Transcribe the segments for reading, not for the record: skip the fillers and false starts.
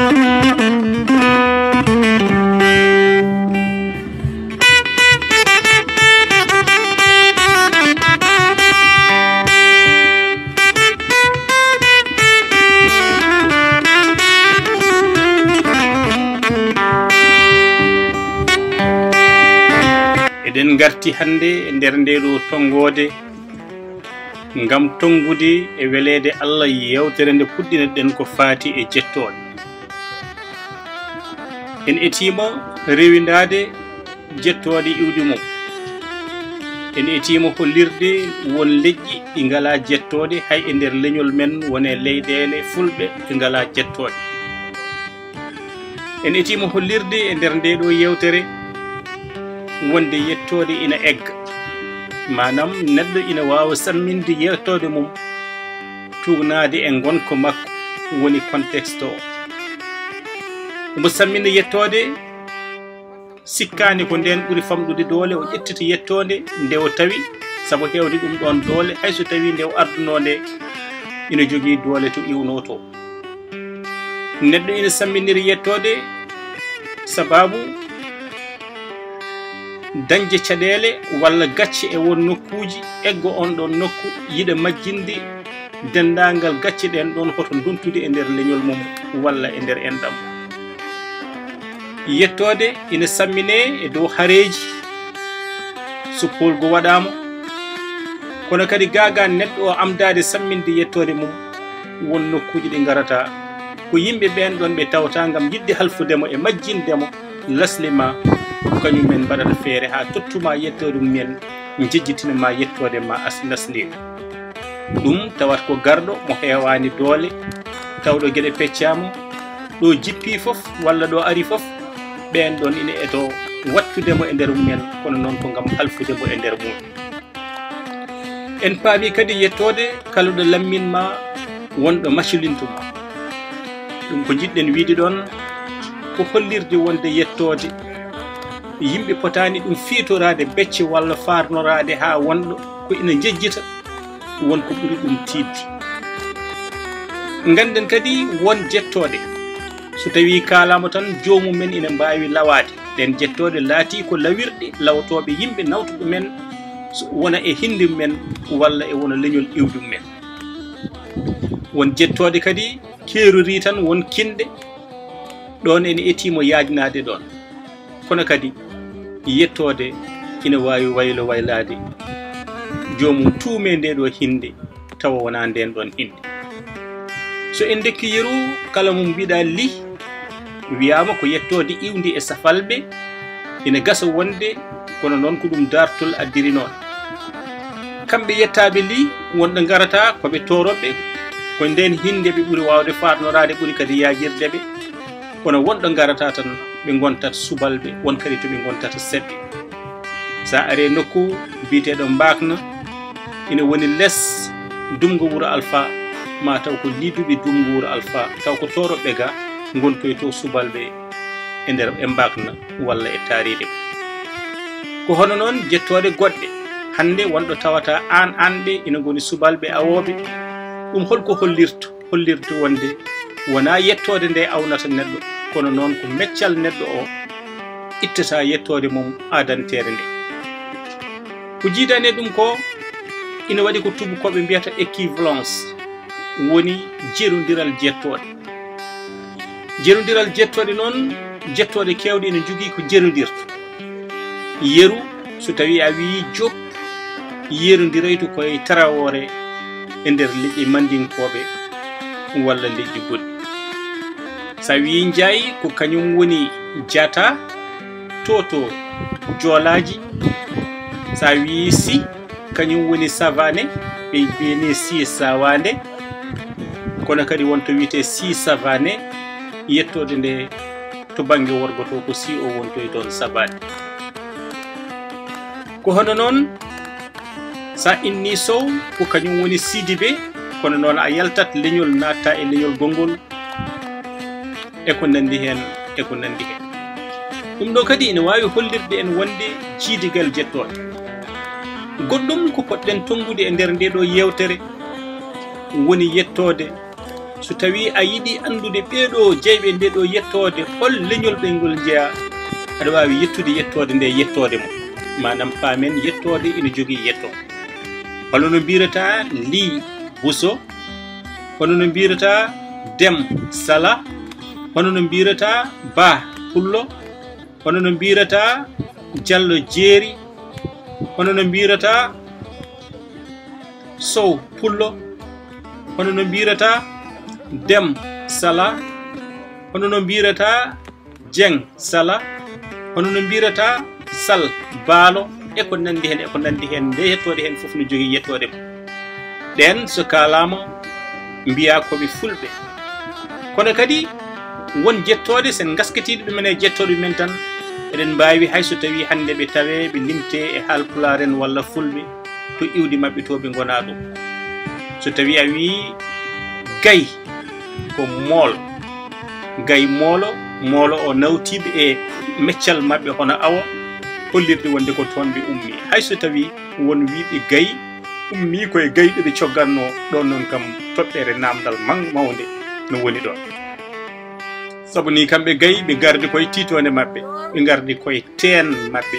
eɗen garti hande e nder ndeɗo tongode ngam tongude e welede Allah yewtere nde puɗɗineɗen ko faati e jettode. En etima rewindade jettode iwdi mum. En etima hollirde won leƴƴi ɗi ngala jettode hay e nder leñol men wone leyɗele fulɓe ɗi ngala jettode. En etima hollirde e nder ndeɗo yewtere wonde yettode ina egga, manam neɗɗo ina wawa samminde yettode mum tugnade e gonko makko woni contexte o. Omo sammina yettode sikkani ko nden ɓuuri famɗude doole o ƴettita yettode nde o tawi saabu hewde ɗum ɗon doole hayso tawi nde o ardunode ina jogui doole to iwno to. Neɗɗo ina samminiri yettode sababu dañde caɗele walla gacce e won nokkuji eggo on ɗon nokku yiɗa majjinde dendagal gacce ɗen ɗon hoto dontude e nder leñol mum walla e nder enɗam. Yettode ina sammine e dow hareji so polgo waɗama, kono kadi gaga neɗɗo o amdade samminde yettode mum won nokkuji ɗi garata ko yimɓe ɓen ɗon ɓe tawta gam yidde halfudemo e majjindemo laslima kañum men mbaɗata feere ha tottuma yettode mumen jejjitinama yettode ma laslima. ɗum tawat ko garɗo mo hewani doole tawɗo gueɗe peccama ɗo jippi foof walla ɗo ari foof ɓen ɗon ina eto wattudemo e nder mumen kono noon ko gam halfudemo e nder mum. En paami kadi yettode kala ɗo lamminma wonɗo macilintuma. ɗum ko jiɗɗen wiide ɗon ko hollirde wonde yettode yimɓe potani ɗum fiitorade becce walla farnorade ha wonɗo ko ina jejjita wonko ɓuri ɗum tidde. Ganden kadi won jettode so tawi kalama tan jomumen ina mbawi lawade, ɗen jettode laati ko lawirɗe lawtoɓe yimɓe nawtuɓe men wona e hindi men walla e wona leñol iwdi men. Won jettode kadi kerori tan won kinde ɗon ene etimo yajnade ɗon, kono kadi yettode ina wawi waylo waylade jomum tuume nde ɗo hinde tawa wona nden ɗon hinde. So en dekki yeru kala mum mbiɗa li wiyama ko yettode iwdi e safalɓe ina gasa wonde, kono noon ko ɗum dartol addiri noon. kamɓe yettaɓe li wonɗo garata koɓe toroɓe ko nden hinde ɓe ɓuuri wawde farnorade ɓuuri kadi yajirdeɓe, kono wonɗo garata tan ɓe gontat subalɓe won kadi to ɓe gontata seɓɓe. sa are nokku biteɗo mbakna ina woni less dumgo wuuro alpha ma taw ko liduɓe dumgo wuuro alpha taw ko toroɓe ga gontoy to subalɓe e nder e mbakna walla e taaride. ko hono noon jettode goɗɗe hande wonɗo tawata anɓe ina goni subalɓe awoɓe. ɗum holko hollirta wonde wona yettode nde awnata neɗɗo, kono noon ko meccal neɗɗo o ittata yettode mum adantere nde. ko jiidane ɗum ko ina waɗi ko tubakoɓe mbiyata équivalence, woni jerodiral jettode. jerodiral jettode noon jettode kewɗe ina jogui ko jerodirta. yeru so tawi a wi job yerodiraytu koye tarawore e nder leƴƴi mandinkoɓe walla leƴƴi goɗɗi. sa wi jaayi ko kañum woni jata toto joolaji. sa wi si kañum woni savane ɓe mbiyani si sawande, kono kadi wonto wiyete si savane yettode nde to banggue worgo to ko si o wontoye toon savane. ko hono noon sa inni sow ko kañum woni sidibe, kono noon a yaltat leñol natta e leñol gongol e ko nandi hen e ko nandi hen. ɗum ɗo kadi ina wawi hollirde en wonde jiidigal jettode. goɗɗum ko poɗɗen tongude e nder nde ɗo yewtere woni yettode so tawi a yiɗi andude ɓeeɗo jeyɓe nde ɗo yettode hol leñol ɓe ngol jeeya aɗa wawi yettude yettode nde yettode mo manam paamen yettode ina jogui yetto hono no mbirata Li Buso hono no mbirata Dem Sala hono no mbirata Ba Pullo hono no mbirata Diallo Jeeri hono no mbirata Sow Pullo hono no mbirata Dem Sala hono no mbirata Dieng Sala hono no mbirata Sal Baalo e ko nandi hen nde yettode hen fof no jogui yettode mo ɗen so kalama mbiya koɓe fulɓe kono kadi won jettode sen gaskatiɗo ɗumen e jettode men tan eɗen mbawi hayso tawi hande ɓe tawe ɓe limte e haalpularen walla fulɓe to iwdi mabɓe to ɓe gona ɗum so tawi a wi gay ko mool gay moolo o nawtiɓe e meccal mabɓe hono awa hollirde wonde ko toon ɓe ummi hayso tawi won wiɓe gay ummi koye gayɗo ɓe cogganno ɗon noon kam toɓɓere namdal mawde no woni ɗon sabu ni kamɓe gay ɓe gardi koye titone mabɓe ɓe gardi koye teen mabɓe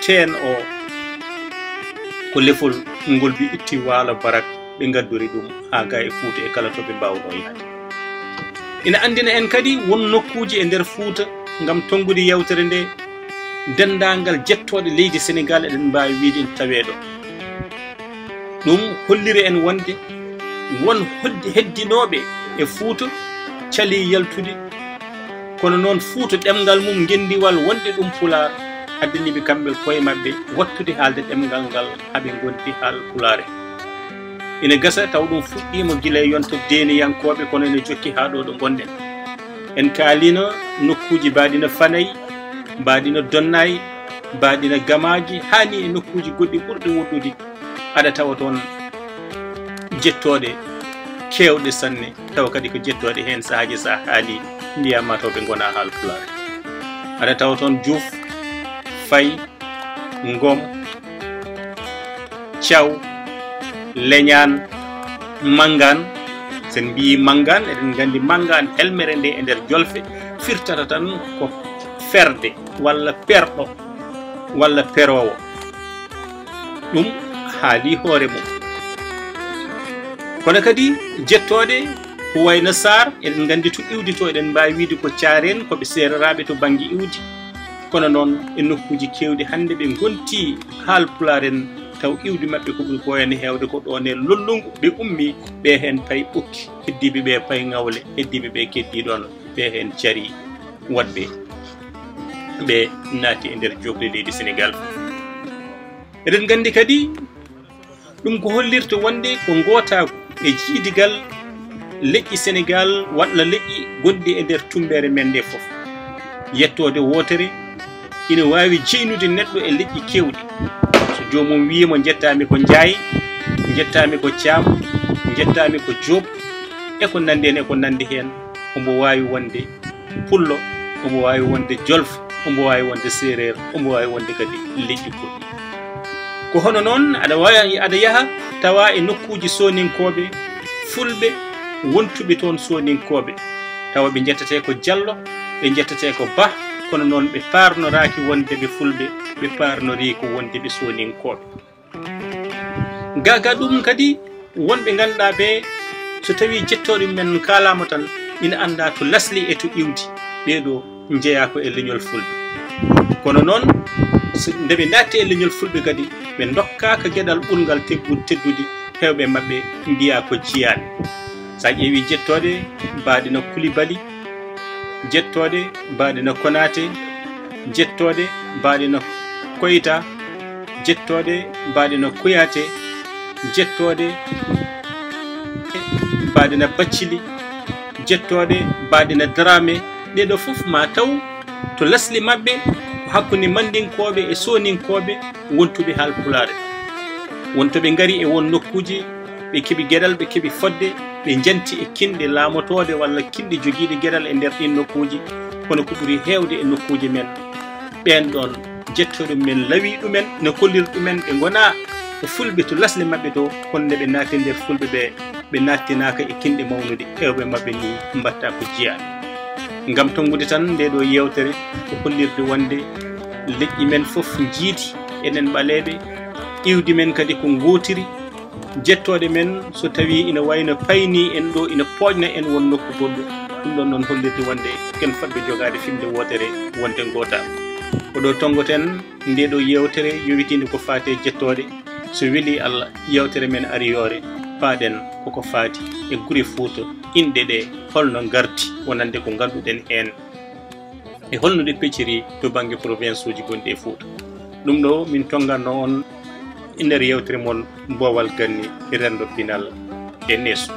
teen o ko lefol ngol ɓe itti waalo barak ɓe gaddori ɗum ha ga e Fuuta e kala to ɓe mbawno yahde ina andina en kadi won nokkuji e nder Fuuta ngam tongude yewtere nde dendagal jettoɗe leydi Sénégal eɗen mbawi wiide en taweɗo ɗum holliri en wonde won heddinoɓe e Fuuta cali yaltude kono noon Fuuta ɗemgal mum gendiwal wonde ɗum Pulaar addaniɓe kamɓe koye mabɓe wattude haalde ɗemgal ngal haaɓe gondi haal Pulaare ina gasa taw ɗum fuɗɗima guila yonto deniyankoɓe kono ene jokki ha ɗo ɗo gonɗen en kaalino nokkuji mbaɗino Fanayi mbaɗino Donnayi mbaɗino Gamaji hani e nokkuji goɗɗi ɓurɗi woddude aɗa tawa toon jettoɗe kewɗe sanne tawa kadi ko jettoɗe hen sahaji sa haali mbiyama taw ɓe gona haal Pulaar aɗa tawa toon Diouf Faye Ngom Thiaw Leñan Mangan sen mbi Mangan eɗen gandi Mangan helmere nde e nder Jolfe firtata tan ko ferde walla perɗo walla perowo ɗum haali hoore mum kono kadi jettoɗe ko wayno Sar eɗen gandi to iwdi to eɗen mbawi wiide ko Thiaren koɓe sereraɓe to banggue iwdi kono noon e nokkuji kewɗi hande ɓe gonti haal Pularen taw iwdi mabɓe ko ɓuri boyani hewde ko ɗon e lollungu ɓe ummi ɓe hen pay ɓukki heddiɓe ɓe pay ngawle heddiɓe ɓe keddi ɗon ɓe hen cari wadɓe ɓe naati e nder jogde leydi Sénégal eɗen gandi kadi ɗum ko hollirta wonde ko gotago e jiidigal leƴƴi Sénégal walla leƴƴi gonɗi e nder tumbere men nde foof yettode wotere ina wawi jeynude neɗɗo e leƴƴi kewɗi so jomum wiyimo jettami ko Ndiaye jettami ko Thiam jettami ko Diop e ko nandi hen e ko nandi hen omo wawi wonde Pullo omo wawi wonde Jolf omo wawi wonde Séréer omo wawi wonde kadi leƴƴi goɗɗi ko hono noon aɗa yaha tawa e nokkuji soninkoɓe fulɓe wontuɓe toon soninkoɓe tawa ɓe jettate ko Diallo ɓe jettate ko Ba kono noon ɓe parnoraki wonde ɓe fulɓe ɓe parnori ko wonde ɓe soninkoɓe gaga ɗum kadi wonɓe ganduɗa ɓe so tawi jettoɗe men kalama tan ina anda to lasli e to iwdi ɓeɗo jeeya ko e leñol fulɓe kono noon nde ɓe natti e leñol fulɓe kadi ɓe dokkaka gueɗal ɓurgal teddude hewɓe mabɓe mbiya ko jiyaɓe sa ƴeewi jettode mbaɗino Coulibaly jettode mbaɗino Konaté jettode mbaɗino Koyta jettode mbaɗino Kouyaté jettode mbaɗino Bathily jettode mbaɗino Dramé ɗeɗo fof ma taw to lasli mabɓe ko hakkude mandinkoɓe e soninkoɓe wontuɓe haal Pulaare wontoɓe gari e won nokkuji ɓe keeɓi gueɗal ɓe keeɓi fodde ɓe janti e kinɗe laamotode walla kinɗe joguiɗe gueɗal e nder ɗin nokkuji kono ko ɓuuri hewde e nokkuji men ɓen ɗon jettoɗe men lawi ɗumen no kollir ɗumen ɓe gona ko fulɓe to lasli mabɓe to kono nde ɓe naati nder fulɓe ɓe ɓe nattinaka e kinɗe mawnude hewɓe mabɓe ni mbatta ko jiyaɓe. Ngam tongude tan nde ɗo yewtere ko hollirde wonde leƴƴi men fof jiiti enen ɓaleɓe, iwdi men kadi ko gotiri, jettoɗe men so tawi ina wayno payni en ɗo ina poƴna en won nokku goɗɗo. Ɗum ɗon noon hollirde wonde ken fadɓe jogade fimde wotere wonde gotal. Oɗo tongoten nde ɗo yewtere yowitinde ko fate jettode. So weeli Allah yewtere men ari yoore paaɗen koko faati e guri Fouta inɗe ɗe holno gardi wonande ko ganduɗen hen e holno ɗe pecciri to banggue province uji gonɗi e Fouta. ɗum ɗo min tonganno on e nder yewtere mon Boowal Ganni e rendo pinal e neesu.